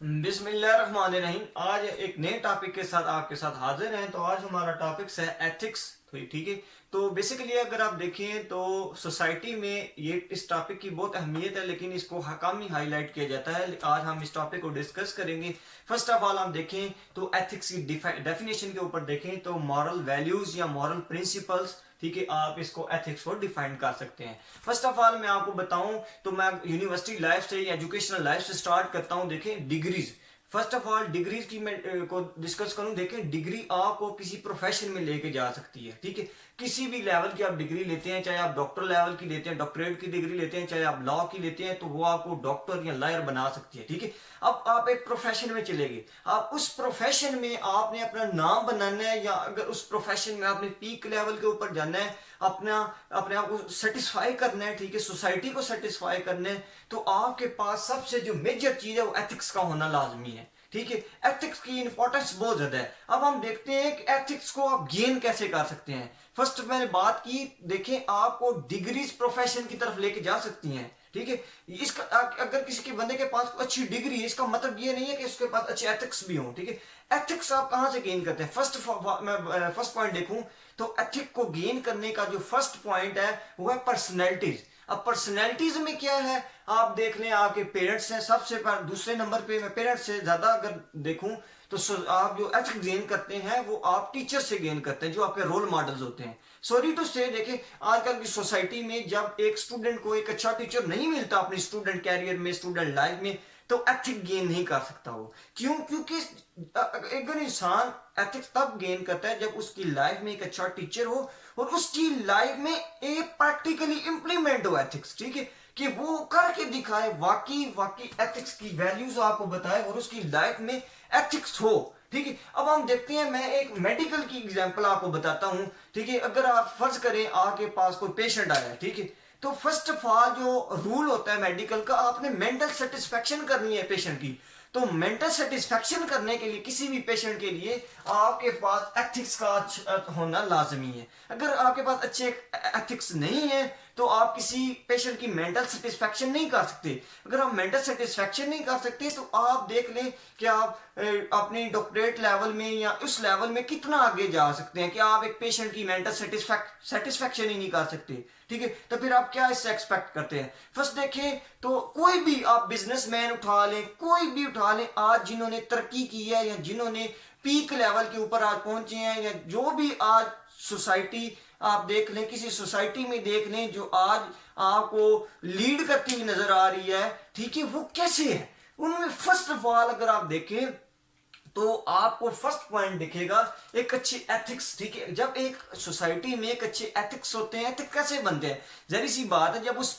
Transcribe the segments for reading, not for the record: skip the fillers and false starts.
बिस्मिल्लाहिर्रहमानिर्रहीम। आज एक नए टॉपिक के साथ आपके साथ हाजिर हैं। तो आज हमारा टॉपिक है एथिक्स। तो ठीक है, तो बेसिकली अगर आप देखें तो सोसाइटी में ये इस टॉपिक की बहुत अहमियत है, लेकिन इसको कम ही हाईलाइट किया जाता है। आज हम इस टॉपिक को डिस्कस करेंगे। फर्स्ट ऑफ ऑल हम देखें तो एथिक्स की डेफिनेशन के ऊपर देखें तो मॉरल वैल्यूज या मॉरल प्रिंसिपल्स, ठीक है, आप इसको एथिक्स को डिफाइन कर सकते हैं। फर्स्ट ऑफ ऑल मैं आपको बताऊं तो मैं यूनिवर्सिटी लाइफ से या एजुकेशनल लाइफ से स्टार्ट करता हूं। देखें degrees, first of all degrees की मैं को डिस्कस करूं। देखें डिग्री आपको किसी प्रोफेशन में लेके जा सकती है, ठीक है। किसी भी लेवल की आप डिग्री लेते हैं, चाहे आप डॉक्टर लेवल की लेते हैं, डॉक्टरेट की डिग्री लेते हैं, चाहे आप लॉ की लेते हैं, तो वो आपको डॉक्टर या लॉयर बना सकती है, ठीक है। अब आप एक प्रोफेशन में चले गए, आप उस प्रोफेशन में आपने अपना नाम बनाना है, या अगर उस प्रोफेशन में आपने पीक लेवल के ऊपर जाना है, अपना अपने आप को सेटिस्फाई करना है, ठीक है, सोसाइटी को सेटिस्फाई करना है, तो आपके पास सबसे जो मेजर चीज है वो एथिक्स का होना लाजमी है, ठीक है। एथिक्स की इंपॉर्टेंस बहुत ज्यादा है। अब हम देखते हैं कि एथिक्स को आप गेन कैसे कर सकते हैं। फर्स्ट मैंने बात की, देखें आपको डिग्रीज प्रोफेशन की तरफ लेके जा सकती हैं, ठीक है। इसका अगर किसी के बंदे के पास अच्छी डिग्री है, इसका मतलब ये नहीं है कि उसके पास अच्छे एथिक्स भी हों, ठीक है। एथिक्स आप कहां से गेन करते हैं? मैं फर्स्ट पॉइंट देखूं तो एथिक को गेन करने का जो फर्स्ट पॉइंट है वो है पर्सनैलिटीज। अब पर्सनैलिटीज में क्या है, आप देख लें आपके पेरेंट्स हैं सबसे पर दूसरे नंबर पे। मैं पेरेंट्स से ज्यादा अगर देखूं तो आप जो एथिक्स गेन करते हैं वो आप टीचर से गेन करते हैं, जो आपके रोल मॉडल्स होते हैं। सॉरी टू से, देखें आजकल की सोसाइटी में जब एक स्टूडेंट को एक अच्छा टीचर नहीं मिलता अपनी स्टूडेंट कैरियर में, स्टूडेंट लाइफ में, तो एथिक गेन नहीं कर सकता वो। क्यों? क्योंकि एक इंसान एथिक्स तब गेन करता है जब उसकी लाइफ में एक अच्छा टीचर हो और उसकी लाइफ में एक प्रैक्टिकली इंप्लीमेंट हो एथिक्स, ठीक है, कि वो करके दिखाए, वाकई वाकई एथिक्स की वैल्यूज आपको बताए और उसकी लाइफ में एथिक्स हो, ठीक है। अब हम देखते हैं, मैं एक मेडिकल की एग्जांपल आपको बताता हूं, ठीक है। अगर आप फर्ज करें आपके पास कोई पेशेंट आया है, ठीक है, तो फर्स्ट ऑफ ऑल जो रूल होता है मेडिकल का, आपने मेंटल सेटिस्फेक्शन करनी है पेशेंट की। तो मेंटल सेटिस्फेक्शन करने के लिए किसी भी पेशेंट के लिए आपके पास एथिक्स का होना लाजमी है। अगर आपके पास अच्छे एथिक्स नहीं है तो आप किसी पेशेंट की मेंटल सेटिस्फेक्शन नहीं कर सकते। अगर आप मेंटल सेटिस्फेक्शन नहीं कर सकते तो आप देख लें कि आप अपनी डॉक्टरेट लेवल में या उस लेवल में कितना आगे जा सकते हैं कि आप एक पेशेंट की मेंटल सेटिस्फेक्शन ही नहीं कर सकते, ठीक है। तो फिर आप क्या इससे एक्सपेक्ट करते हैं? फर्स्ट देखें तो कोई भी आप बिजनेसमैन उठा लें, कोई भी उठा लें, आज जिन्होंने तरक्की की है या जिन्होंने पीक लेवल के ऊपर आज पहुंचे हैं, या जो भी आज सोसाइटी आप देख लें, किसी सोसाइटी में देख लें जो आज आपको लीड करती हुई नजर आ रही है, ठीक है, वो कैसे है? उनमें फर्स्ट ऑफ ऑल अगर आप देखें तो आपको फर्स्ट पॉइंट दिखेगा एक अच्छी एथिक्स, ठीक है। जब एक सोसाइटी में एक अच्छे एथिक्स होते हैं, एथिक्स कैसे बनते हैं? जरी सी बात है, जब उस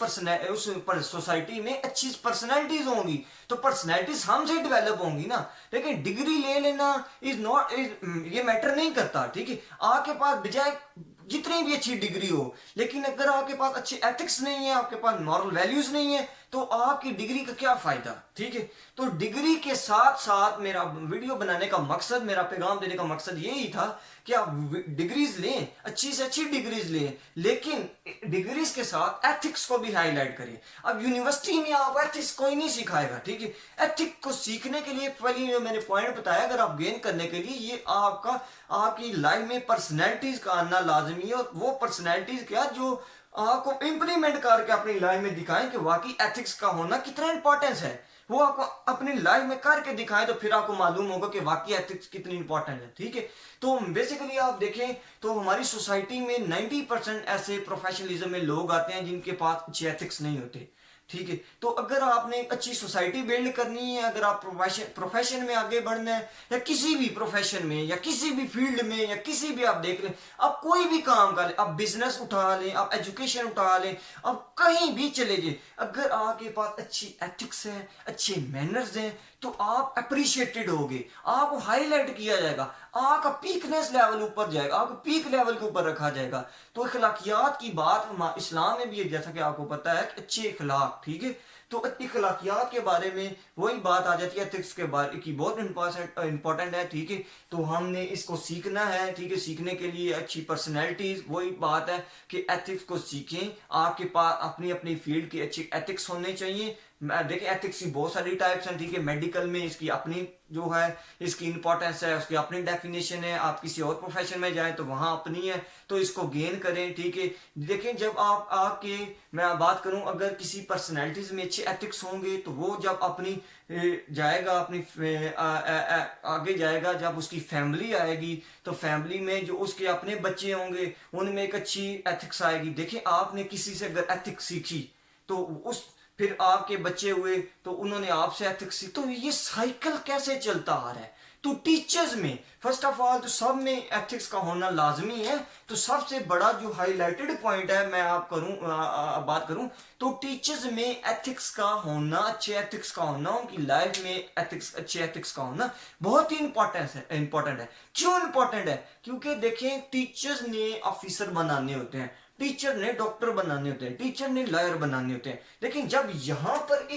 सोसाइटी में अच्छी पर्सनैलिटीज होंगी तो पर्सनैलिटीज हमसे डेवलप होंगी ना। लेकिन डिग्री ले लेना इज नॉट, ये मैटर नहीं करता, ठीक है। आपके पास बजाय जितनी भी अच्छी डिग्री हो, लेकिन अगर आपके पास अच्छे एथिक्स नहीं है, आपके पास मॉरल वैल्यूज नहीं है, तो आपकी डिग्री का क्या फायदा, ठीक है। तो डिग्री के साथ साथ मेरा वीडियो बनाने का मकसद, मेरा पैगाम देने का मकसद यही था कि आप डिग्रीज लें, अच्छी से अच्छी डिग्रीज लें, लेकिन डिग्रीज के साथ एथिक्स को भी हाईलाइट करें। अब यूनिवर्सिटी में आप एथिक्स कोई नहीं सिखाएगा, ठीक है। एथिक्स को सीखने के लिए पहले जो मैंने पॉइंट बताया, अगर आप गेन करने के लिए ये आपकी लाइफ में पर्सनैलिटीज का आना लाजमी है। और वो पर्सनैलिटीज क्या जो आपको इंप्लीमेंट करके अपनी लाइफ में दिखाएं कि वाकई एथिक्स का होना कितना इंपॉर्टेंस है, वो आपको अपनी लाइफ में करके दिखाएं, तो फिर आपको मालूम होगा कि वाकई एथिक्स कितनी इंपॉर्टेंट है, ठीक है। तो बेसिकली आप देखें तो हमारी सोसाइटी में 90% ऐसे प्रोफेशनलिज्म में लोग आते हैं जिनके पास अच्छे एथिक्स नहीं होते, ठीक है। तो अगर आपने एक अच्छी सोसाइटी बिल्ड करनी है, अगर आप प्रोफेशन में आगे बढ़ना है, या किसी भी प्रोफेशन में या किसी भी फील्ड में या किसी भी, आप देख लें, आप कोई भी काम कर लें, आप बिजनेस उठा लें, आप एजुकेशन उठा लें, आप कहीं भी चले जाए, अगर आपके पास अच्छी एथिक्स है, अच्छे मैनर्स हैं, तो आप अप्रिशिएटेड होगे, आपको हाईलाइट किया जाएगा, आपका पीकनेस लेवल ऊपर जाएगा, आपको पीक लेवल के ऊपर रखा जाएगा। तो अखलाकियात की बात इस्लाम में भी है, जैसा कि आपको पता है कि अच्छे अखलाक, ठीक है, तो इखलाकियात के बारे में वही बात आ जाती है, एथिक्स के बारे की बहुत इंपॉर्टेंट है, ठीक है। तो हमने इसको सीखना है, ठीक है। सीखने के लिए अच्छी पर्सनैलिटीज, वही बात है कि एथिक्स को सीखें। आपके पास अपनी अपनी फील्ड की अच्छी एथिक्स होने चाहिए। देखिए एथिक्स की बहुत सारी टाइप्स हैं, ठीक है। मेडिकल में इसकी अपनी जो है इसकी इंपॉर्टेंस है, उसकी अपनी डेफिनेशन है। आप किसी और प्रोफेशन में जाएं तो वहां अपनी है, तो इसको गेन करें, ठीक है। देखें जब आप आपके मैं बात करूं, अगर किसी पर्सनैलिटीज में अच्छे एथिक्स होंगे तो वो जब अपनी जाएगा, अपनी आगे जाएगा, जब उसकी फैमिली आएगी तो फैमिली में जो उसके अपने बच्चे होंगे उनमें एक अच्छी एथिक्स आएगी। देखिए आपने किसी से अगर एथिक्स सीखी तो उस फिर आपके बच्चे हुए तो उन्होंने आपसे एथिक्स सीखी, तो ये साइकिल कैसे चलता आ रहा है। तो टीचर्स में फर्स्ट ऑफ ऑल तो सब में एथिक्स का होना लाजमी है। तो सबसे बड़ा जो हाईलाइटेड पॉइंट है मैं आप बात करूं तो टीचर्स में एथिक्स का होना, अच्छे एथिक्स का होना, उनकी लाइफ में एथिक्स, अच्छे एथिक्स का होना बहुत ही इंपॉर्टेंट है। क्यों इंपॉर्टेंट है? क्योंकि देखें टीचर्स ने ऑफिसर बनाने होते हैं, टीचर ने डॉक्टर बनाने होते हैं, टीचर ने लॉयर बनाने होते हैं, लेकिन जब यहां पर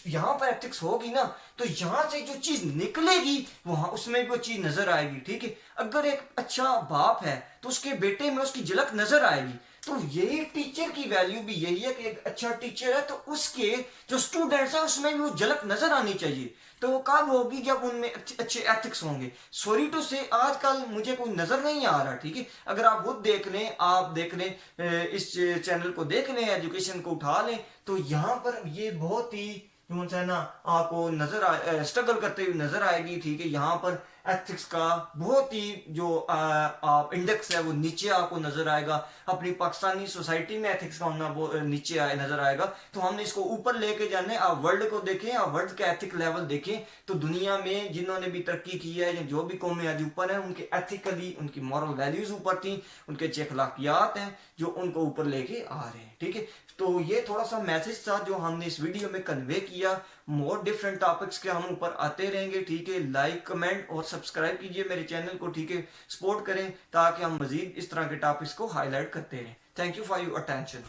यहां पर एथिक्स होगी ना तो यहां से जो चीज निकलेगी वहां उसमें भी वो चीज नजर आएगी, ठीक है। अगर एक अच्छा बाप है तो उसके बेटे में उसकी झलक नजर आएगी। तो यही टीचर की वैल्यू भी यही है कि एक अच्छा टीचर है तो उसके जो स्टूडेंट्स हैं उसमें भी वो झलक नजर आनी चाहिए। तो वो कब होगी? जब उनमें अच्छे एथिक्स होंगे। सॉरी टू से आजकल मुझे कोई नजर नहीं आ रहा, ठीक है। अगर आप खुद देख लें, आप देख लें, इस चैनल को देख लें, एजुकेशन को उठा लें, तो यहाँ पर ये बहुत ही है ना आपको नजर स्ट्रगल करते हुए नजर आएगी, ठीक है। यहाँ पर एथिक्स का बहुत ही जो आप इंडेक्स है वो नीचे आपको नजर आएगा। अपनी पाकिस्तानी सोसाइटी में एथिक्स का होना वो नीचे नजर आएगा। तो हमने इसको ऊपर लेके जाना है। आप वर्ल्ड को देखें, आप वर्ल्ड का एथिक लेवल देखें, तो दुनिया में जिन्होंने भी तरक्की की है या जो भी कौमें आज ऊपर है उनके एथिकली उनकी मॉरल वैल्यूज ऊपर थी, उनके अच्छे अखलाकियात हैं जो उनको ऊपर लेके आ रहे हैं, ठीक है। तो ये थोड़ा सा मैसेज था जो हमने इस वीडियो में कन्वे किया। मोर डिफरेंट टॉपिक्स के हम ऊपर आते रहेंगे, ठीक है। लाइक, कमेंट और सब्सक्राइब कीजिए मेरे चैनल को, ठीक है। सपोर्ट करें ताकि हम मजीद इस तरह के टॉपिक्स को हाईलाइट करते रहें। Thank you for your attention.